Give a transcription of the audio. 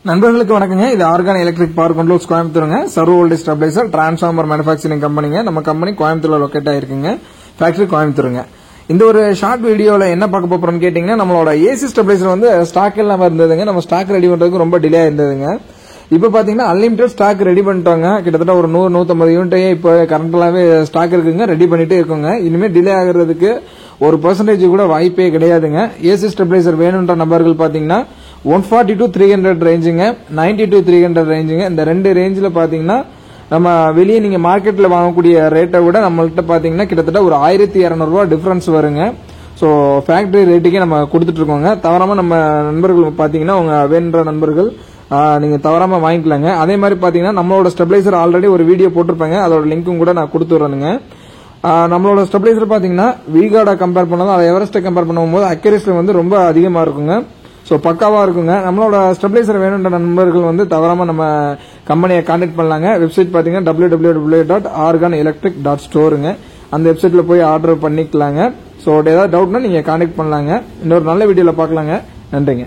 நண்பர்களுக்கு வணக்கங்க. இது ஆர்கான் எலக்ட்ரிக் பவர் கண்ட்ரோல்ஸ் கோயம்புத்தூருங்க. Servo voltage stabiliser transformer manufacturing கம்பெனிங்க. நம்ம கம்பெனி கோயம்புத்தூர்ல லொக்கேட் ஆயிருக்குங்க. ஃபேக்டரி கோயம்புத்தூருங்க. இந்த ஒரு ஷார்ட் வீடியோல என்ன பார்க்க போறோம்னு கேட்டீங்கன்னா, நம்மளோட ஏசி ஸ்டெபிலைசர் வந்து ஸ்டாக் இல்லாம இருந்ததுங்க. நம்ம ஸ்டாக் ரெடி பண்றதுக்கு ரொம்ப டிலே இருந்ததுங்க. இப்ப பாத்தீங்கன்னா அன்லிமிடெட் ஸ்டாக் ரெடி பண்ணிட்டோங்க. கிட்டத்தட்ட ஒரு 100-150 யூனிட்டே இப்ப கரண்ட்லாவே ஸ்டாக் இருக்குங்க. ரெடி பண்ணிட்டே இருக்கோங்க. இனிமே டிலே ஆகிறதுக்கு 1% கூட வாய்ப்பே கிடையாதுங்க. ஏசி ஸ்டெபிலைசர் வேணும்ன்ற நபர்கள் பாத்தீங்கன்னா 140 to 300 ரேஞ்சுங்க, 90 to 300 ரேஞ்சுங்க. இந்த ரெண்டு ரேஞ்சில் பாத்தீங்கன்னா நம்ம வெளியே நீங்க மார்க்கெட்ல வாங்கக்கூடிய ரேட்டை விட நம்மள்கிட்ட பாத்தீங்கன்னா கிட்டத்தட்ட ஒரு 1200 ரூபாய் டிஃபரன்ஸ் வருங்க. ஸோ ஃபேக்டரி ரேட்டுக்கே நம்ம கொடுத்துட்டு இருக்கோங்க. தவறாம நம்ம நண்பர்கள் பாத்தீங்கன்னா உங்க வேணுன்ற நண்பர்கள் நீங்க தவறாம வாங்கிக்கலாங்க. அதே மாதிரி பாத்தீங்கன்னா நம்மளோட ஸ்டெபிலைசர் ஆல்ரெடி ஒரு வீடியோ போட்டிருப்பாங்க. அதோட லிங்க்கும் கூட நான் கொடுத்துறேனுங்க. நம்மளோட ஸ்டெபிலைசர் பாத்தீங்கன்னா விகார்டை கம்பேர் பண்ணாலும் அதை எவரெஸ்ட்டை கம்பேர் பண்ணும்போது அக்யூரசி வந்து ரொம்ப அதிகமா இருக்குங்க. ஸோ பக்காவா இருக்குங்க. நம்மளோட ஸ்டெபிலைசர் வேணுன்ற நண்பர்கள் வந்து தவறாம நம்ம கம்பெனியை கான்டாக்ட் பண்ணலாங்க. வெப்சைட் பாத்தீங்கன்னா www.organelectric.store அந்த வெப்சைட்ல போய் ஆர்டர் பண்ணிக்கலாங்க. ஸோ ஏதாவது டவுட்னா நீங்க கான்டாக்ட் பண்ணலாங்க. இன்னொரு நல்ல வீடியோல பார்க்கலாங்க. நன்றிங்க.